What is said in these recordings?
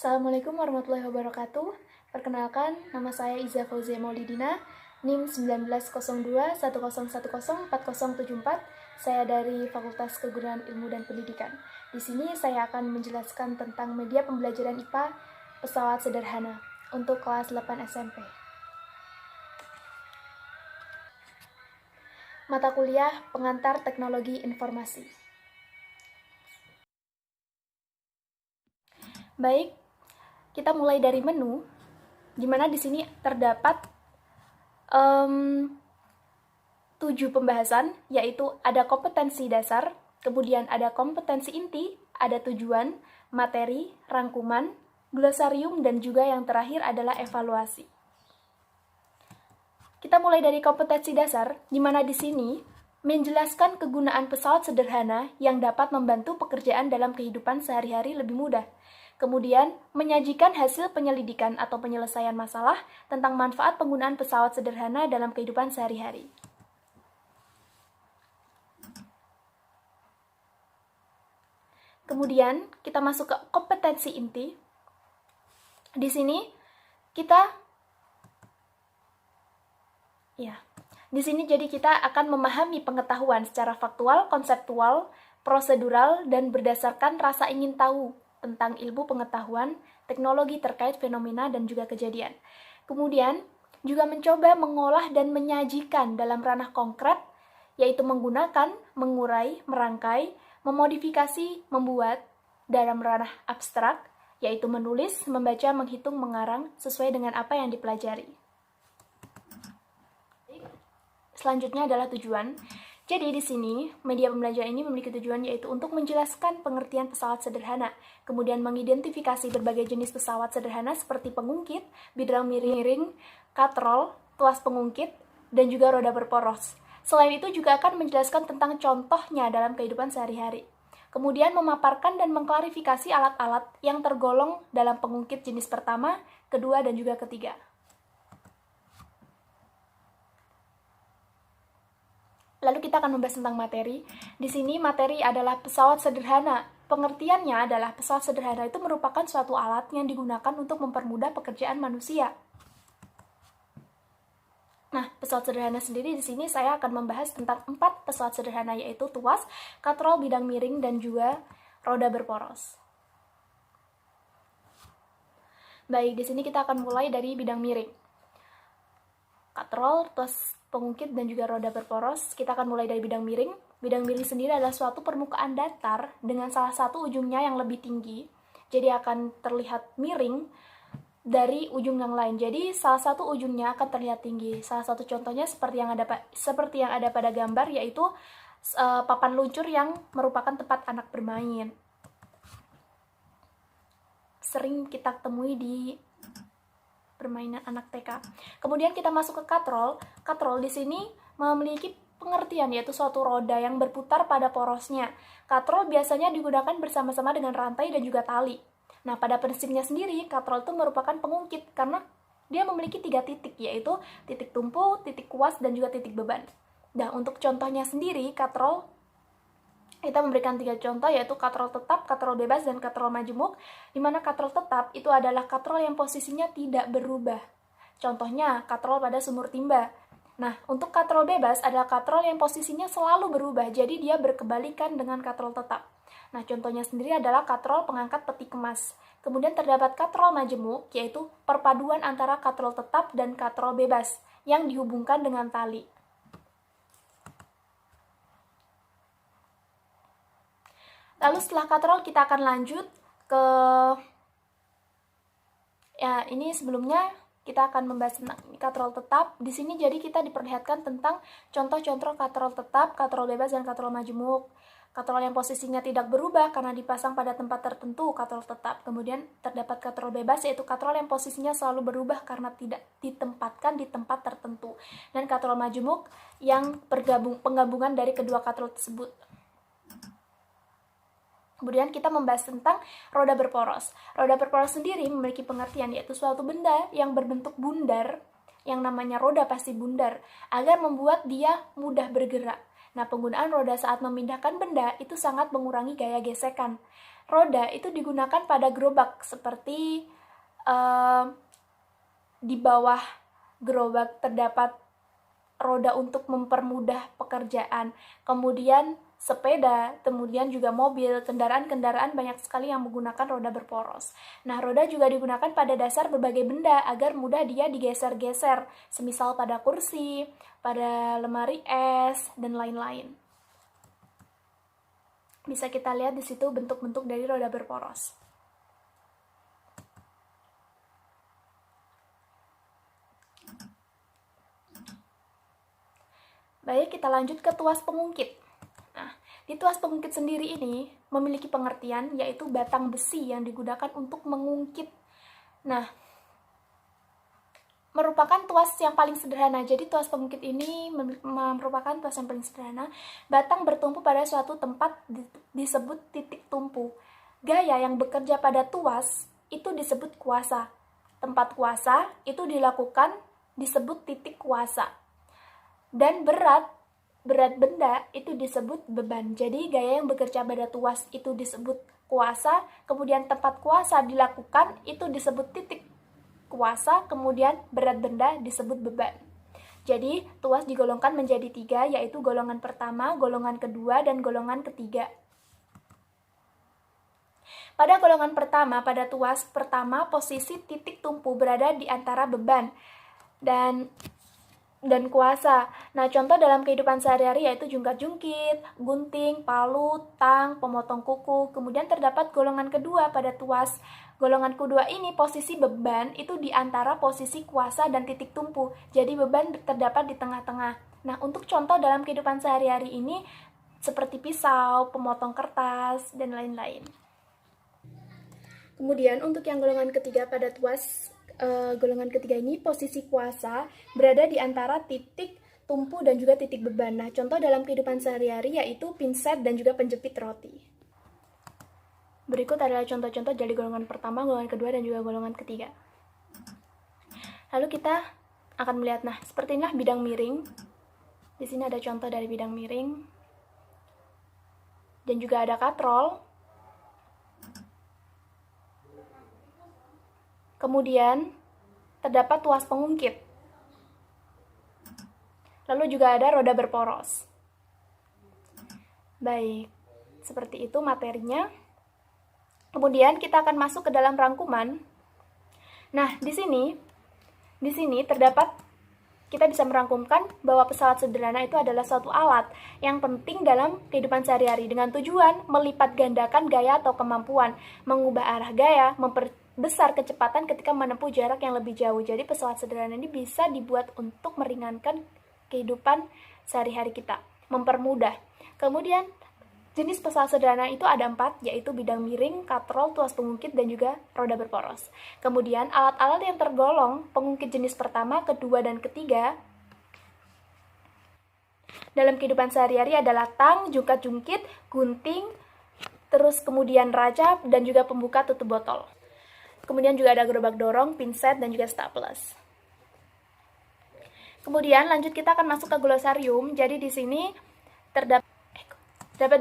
Assalamualaikum warahmatullahi wabarakatuh. Perkenalkan, nama saya Iza Fauzia Maulidina, NIM 190210104074. Saya dari Fakultas Keguruan Ilmu dan Pendidikan. Di sini saya akan menjelaskan tentang media pembelajaran IPA pesawat sederhana untuk kelas 8 SMP. Mata kuliah Pengantar Teknologi Informasi. Baik, kita mulai dari menu, di mana di sini terdapat 7 pembahasan, yaitu ada kompetensi dasar, kemudian ada kompetensi inti, ada tujuan, materi, rangkuman, glosarium, dan juga yang terakhir adalah evaluasi. Kita mulai dari kompetensi dasar, di mana di sini menjelaskan kegunaan pesawat sederhana yang dapat membantu pekerjaan dalam kehidupan sehari-hari lebih mudah. Kemudian, menyajikan hasil penyelidikan atau penyelesaian masalah tentang manfaat penggunaan pesawat sederhana dalam kehidupan sehari-hari. Kemudian, kita masuk ke kompetensi inti. Di sini, jadi kita akan memahami pengetahuan secara faktual, konseptual, prosedural, dan berdasarkan rasa ingin tahu tentang ilmu pengetahuan, teknologi terkait fenomena dan juga kejadian. Kemudian, juga mencoba mengolah dan menyajikan dalam ranah konkret, yaitu menggunakan, mengurai, merangkai, memodifikasi, membuat dalam ranah abstrak, yaitu menulis, membaca, menghitung, mengarang, sesuai dengan apa yang dipelajari. Selanjutnya adalah tujuan. Jadi di sini, media pembelajaran ini memiliki tujuan yaitu untuk menjelaskan pengertian pesawat sederhana, kemudian mengidentifikasi berbagai jenis pesawat sederhana seperti pengungkit, bidang miring, katrol, tuas pengungkit, dan juga roda berporos. Selain itu juga akan menjelaskan tentang contohnya dalam kehidupan sehari-hari. Kemudian memaparkan dan mengklarifikasi alat-alat yang tergolong dalam pengungkit jenis pertama, kedua, dan juga ketiga. Lalu kita akan membahas tentang materi. Di sini materi adalah pesawat sederhana. Pengertiannya adalah pesawat sederhana itu merupakan suatu alat yang digunakan untuk mempermudah pekerjaan manusia. Nah, pesawat sederhana sendiri di sini saya akan membahas tentang 4 pesawat sederhana, yaitu tuas, katrol, bidang miring, dan juga roda berporos. Baik, di sini kita akan mulai dari bidang miring. Katrol, tuas pengungkit, dan juga roda berporos. Kita akan mulai dari bidang miring. Bidang miring sendiri adalah suatu permukaan datar dengan salah satu ujungnya yang lebih tinggi. Jadi akan terlihat miring dari ujung yang lain. Jadi salah satu ujungnya akan terlihat tinggi. Salah satu contohnya seperti yang ada pada gambar, yaitu papan luncur yang merupakan tempat anak bermain. Sering kita temui di permainan anak TK. Kemudian kita masuk ke katrol. Katrol di sini memiliki pengertian, yaitu suatu roda yang berputar pada porosnya. Katrol biasanya digunakan bersama-sama dengan rantai dan juga tali. Nah, pada prinsipnya sendiri, katrol itu merupakan pengungkit karena dia memiliki 3 titik, yaitu titik tumpu, titik kuas, dan juga titik beban. Nah, untuk contohnya sendiri, katrol kita memberikan 3 contoh, yaitu katrol tetap, katrol bebas, dan katrol majemuk, di mana katrol tetap itu adalah katrol yang posisinya tidak berubah. Contohnya, katrol pada sumur timba. Nah, untuk katrol bebas adalah katrol yang posisinya selalu berubah, jadi dia berkebalikan dengan katrol tetap. Nah, contohnya sendiri adalah katrol pengangkat peti kemas. Kemudian terdapat katrol majemuk, yaitu perpaduan antara katrol tetap dan katrol bebas, yang dihubungkan dengan tali. Lalu setelah katrol kita akan lanjut ke ini sebelumnya kita akan membahas tentang katrol tetap. Di sini jadi kita diperlihatkan tentang contoh-contoh katrol tetap, katrol bebas, dan katrol majemuk. Katrol yang posisinya tidak berubah karena dipasang pada tempat tertentu, katrol tetap. Kemudian terdapat katrol bebas, yaitu katrol yang posisinya selalu berubah karena tidak ditempatkan di tempat tertentu. Dan katrol majemuk yang penggabungan dari kedua katrol tersebut. Kemudian kita membahas tentang roda berporos. Roda berporos sendiri memiliki pengertian, yaitu suatu benda yang berbentuk bundar, yang namanya roda pasti bundar, agar membuat dia mudah bergerak. Nah, penggunaan roda saat memindahkan benda itu sangat mengurangi gaya gesekan. Roda itu digunakan pada gerobak seperti di bawah gerobak terdapat roda untuk mempermudah pekerjaan. Kemudian sepeda, kemudian juga mobil, kendaraan-kendaraan banyak sekali yang menggunakan roda berporos. Nah, roda juga digunakan pada dasar berbagai benda agar mudah dia digeser-geser, semisal pada kursi, pada lemari es, dan lain-lain. Bisa kita lihat di situ bentuk-bentuk dari roda berporos. Baik, kita lanjut ke tuas pengungkit. Nah, di tuas pengungkit sendiri ini memiliki pengertian yaitu batang besi yang digunakan untuk mengungkit. Nah, merupakan tuas yang paling sederhana. Jadi tuas pengungkit ini merupakan tuas yang paling sederhana. Batang bertumpu pada suatu tempat disebut titik tumpu. Gaya yang bekerja pada tuas itu disebut kuasa. Tempat kuasa itu dilakukan disebut titik kuasa. Dan berat benda itu disebut beban. Jadi gaya yang bekerja pada tuas itu disebut kuasa, kemudian tempat kuasa dilakukan itu disebut titik kuasa, kemudian berat benda disebut beban. Jadi tuas digolongkan menjadi 3, yaitu golongan pertama, golongan kedua, dan golongan ketiga. Pada golongan pertama, pada tuas pertama, posisi titik tumpu berada di antara beban dan kuasa. Nah, contoh dalam kehidupan sehari-hari yaitu jungkat-jungkit, gunting, palu, tang, pemotong kuku. Kemudian terdapat golongan kedua pada tuas. Golongan kedua ini posisi beban itu di antara posisi kuasa dan titik tumpu. Jadi beban terdapat di tengah-tengah. Nah, untuk contoh dalam kehidupan sehari-hari ini seperti pisau, pemotong kertas, dan lain-lain. Kemudian untuk yang golongan ketiga pada tuas golongan ketiga ini posisi kuasa berada di antara titik tumpu dan juga titik beban. Nah, contoh dalam kehidupan sehari-hari yaitu pinset dan juga penjepit roti. Berikut adalah contoh-contoh dari golongan pertama, golongan kedua, dan juga golongan ketiga. Lalu kita akan melihat, nah, seperti inilah bidang miring. Di sini ada contoh dari bidang miring. Dan juga ada katrol. Kemudian terdapat tuas pengungkit. Lalu juga ada roda berporos. Baik, seperti itu materinya. Kemudian kita akan masuk ke dalam rangkuman. Nah, di sini terdapat, kita bisa merangkumkan bahwa pesawat sederhana itu adalah suatu alat yang penting dalam kehidupan sehari-hari dengan tujuan melipat gandakan gaya atau kemampuan, mengubah arah gaya, besar kecepatan ketika menempuh jarak yang lebih jauh. Jadi pesawat sederhana ini bisa dibuat untuk meringankan kehidupan sehari-hari kita, mempermudah. Kemudian jenis pesawat sederhana itu ada 4, yaitu bidang miring, katrol, tuas pengungkit, dan juga roda berporos. Kemudian alat-alat yang tergolong pengungkit jenis pertama, kedua, dan ketiga dalam kehidupan sehari-hari adalah tang, jungkat-jungkit, gunting, terus kemudian rajab, dan juga pembuka tutup botol. Kemudian juga ada gerobak dorong, pinset, dan juga staples. Kemudian lanjut kita akan masuk ke glosarium. Jadi di sini terdapat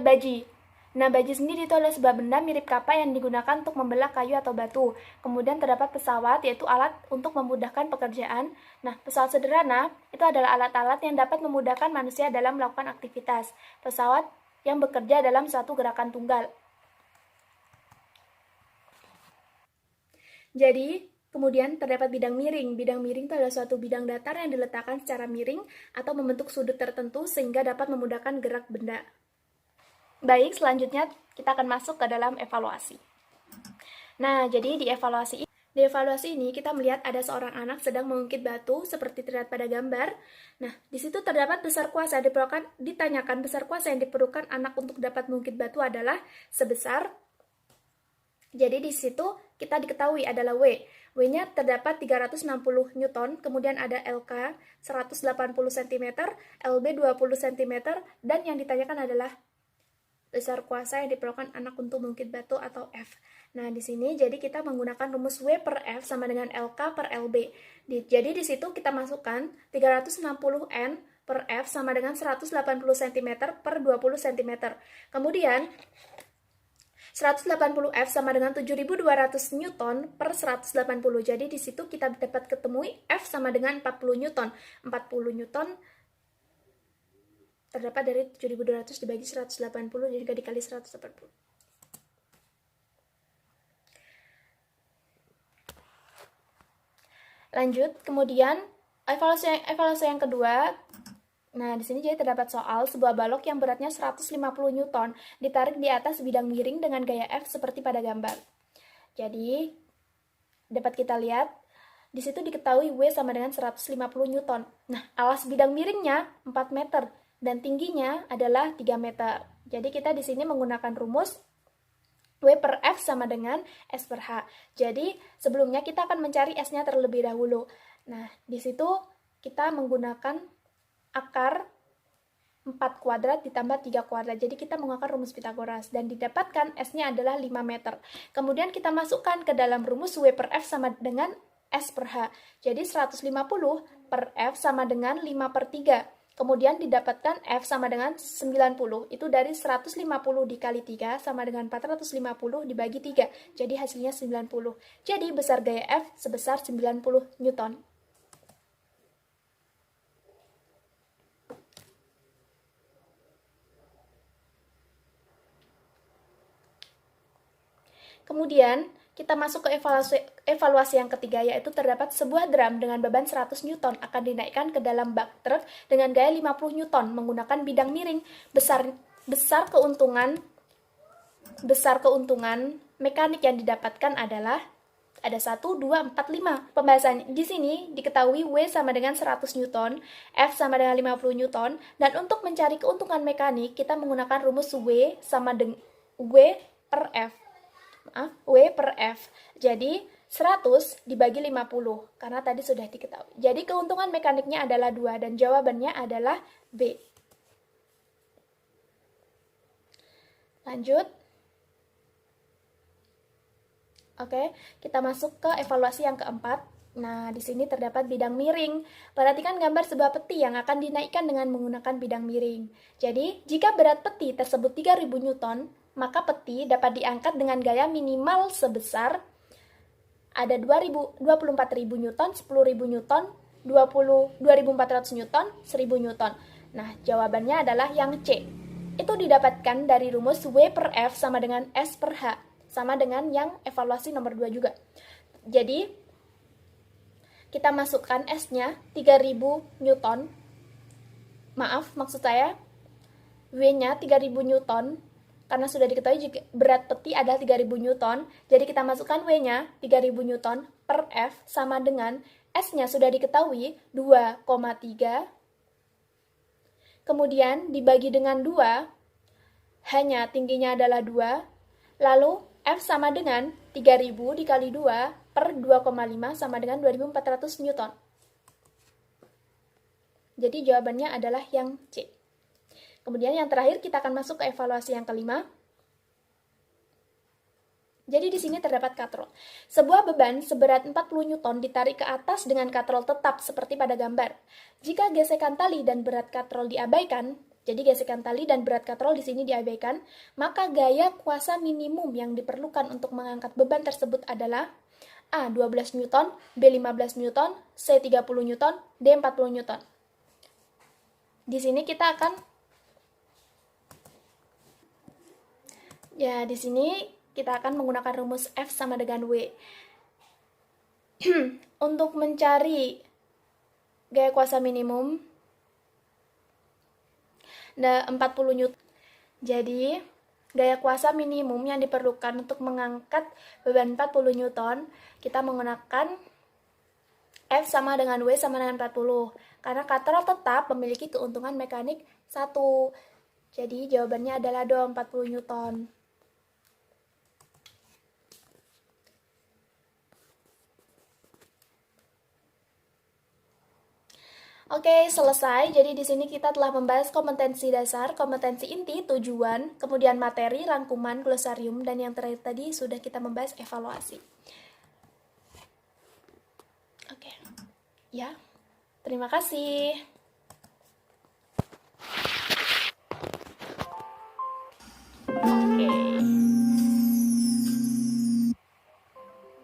baji. Nah, baji sendiri itu adalah sebuah benda mirip kapa yang digunakan untuk membelah kayu atau batu. Kemudian terdapat pesawat, yaitu alat untuk memudahkan pekerjaan. Nah, pesawat sederhana itu adalah alat-alat yang dapat memudahkan manusia dalam melakukan aktivitas. Pesawat yang bekerja dalam suatu gerakan tunggal. Jadi, kemudian terdapat bidang miring. Bidang miring itu adalah suatu bidang datar yang diletakkan secara miring atau membentuk sudut tertentu sehingga dapat memudahkan gerak benda. Baik, selanjutnya kita akan masuk ke dalam evaluasi. Nah, jadi di evaluasi ini kita melihat ada seorang anak sedang mengungkit batu seperti terlihat pada gambar. Nah, di situ terdapat besar kuasa ditanyakan besar kuasa yang diperlukan anak untuk dapat mengungkit batu adalah sebesar. Jadi di situ kita diketahui adalah W. W-nya terdapat 360 Newton, kemudian ada LK 180 cm, LB 20 cm, dan yang ditanyakan adalah besar kuasa yang diperlukan anak untuk mengungkit batu atau F. Nah, di sini jadi kita menggunakan rumus W per F sama dengan LK per LB. Jadi di situ kita masukkan 360 N per F sama dengan 180 cm per 20 cm. Kemudian 180 F sama dengan 7.200 Newton per 180. Jadi di situ kita dapat ketemui F sama dengan 40 Newton. 40 Newton terdapat dari 7.200 dibagi 180 jadi dikali 180. Lanjut, kemudian evaluasi yang kedua. Nah, di sini jadi terdapat soal sebuah balok yang beratnya 150 Newton ditarik di atas bidang miring dengan gaya F seperti pada gambar. Jadi, dapat kita lihat di situ diketahui W sama dengan 150 Newton. Nah, alas bidang miringnya 4 meter dan tingginya adalah 3 meter. Jadi kita di sini menggunakan rumus W per F sama dengan S per H. Jadi, sebelumnya kita akan mencari S-nya terlebih dahulu. Nah, di situ kita menggunakan akar 4 kuadrat ditambah 3 kuadrat. Jadi kita menggunakan rumus Pitagoras dan didapatkan S-nya adalah 5 meter. Kemudian kita masukkan ke dalam rumus W per F sama dengan S per H. Jadi 150 per F sama dengan 5 per 3. Kemudian didapatkan F sama dengan 90. Itu dari 150 dikali 3 sama dengan 450 dibagi 3. Jadi hasilnya 90. Jadi besar gaya F sebesar 90 Newton. Kemudian, kita masuk ke evaluasi yang ketiga, yaitu terdapat sebuah drum dengan beban 100 Newton akan dinaikkan ke dalam bak truk dengan gaya 50 Newton menggunakan bidang miring. Besar keuntungan mekanik yang didapatkan adalah ada 1, 2, 4, 5. Pembahasan di sini diketahui W sama dengan 100 Newton, F sama dengan 50 Newton, dan untuk mencari keuntungan mekanik, kita menggunakan rumus W sama dengan W per F. W per F. Jadi 100 dibagi 50 karena tadi sudah diketahui. Jadi keuntungan mekaniknya adalah 2 dan jawabannya adalah B. Lanjut. Oke, kita masuk ke evaluasi yang keempat. Nah, di sini terdapat bidang miring. Perhatikan gambar sebuah peti yang akan dinaikkan dengan menggunakan bidang miring. Jadi, jika berat peti tersebut 3.000 Newton, maka peti dapat diangkat dengan gaya minimal sebesar ada 24.000 Newton, 10.000 Newton, 2.400 Newton, 1.000 Newton. Nah, jawabannya adalah yang C. Itu didapatkan dari rumus W per F sama dengan S per H. Sama dengan yang evaluasi nomor 2 juga. Jadi, kita masukkan S-nya 3.000 Newton. Maaf, maksud saya W-nya 3.000 Newton. Karena sudah diketahui jika berat peti adalah 3.000 Newton, jadi kita masukkan W-nya 3.000 Newton per F sama dengan S-nya sudah diketahui 2,3. Kemudian dibagi dengan 2, hanya tingginya adalah 2, lalu F sama dengan 3.000 dikali 2 per 2,5 sama dengan 2.400 Newton. Jadi jawabannya adalah yang C. Kemudian yang terakhir kita akan masuk ke evaluasi yang kelima. Jadi di sini terdapat katrol. Sebuah beban seberat 40 Newton ditarik ke atas dengan katrol tetap seperti pada gambar. Jika gesekan tali dan berat katrol diabaikan, jadi gesekan tali dan berat katrol di sini diabaikan, maka gaya kuasa minimum yang diperlukan untuk mengangkat beban tersebut adalah A 12 Newton, B 15 Newton, C 30 Newton, D 40 Newton. Di sini kita akan di sini kita akan menggunakan rumus F sama dengan W. Untuk mencari gaya kuasa minimum 40 Newton. Jadi, gaya kuasa minimum yang diperlukan untuk mengangkat beban 40 Newton, kita menggunakan F sama dengan W sama dengan 40. Karena katrol tetap memiliki keuntungan mekanik 1. Jadi, jawabannya adalah 40 Newton. Oke, selesai. Jadi di sini kita telah membahas kompetensi dasar, kompetensi inti, tujuan, kemudian materi, rangkuman, glosarium, dan yang terakhir tadi sudah kita membahas evaluasi. Oke. Ya. Terima kasih.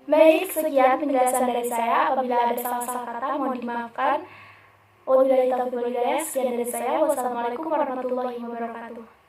Baik, sekian penjelasan dari saya. Apabila ada salah-salah kata, mohon dimaafkan. Wabillahi taufiq wal hidayah. Sekian dari saya. Wassalamualaikum warahmatullahi wabarakatuh.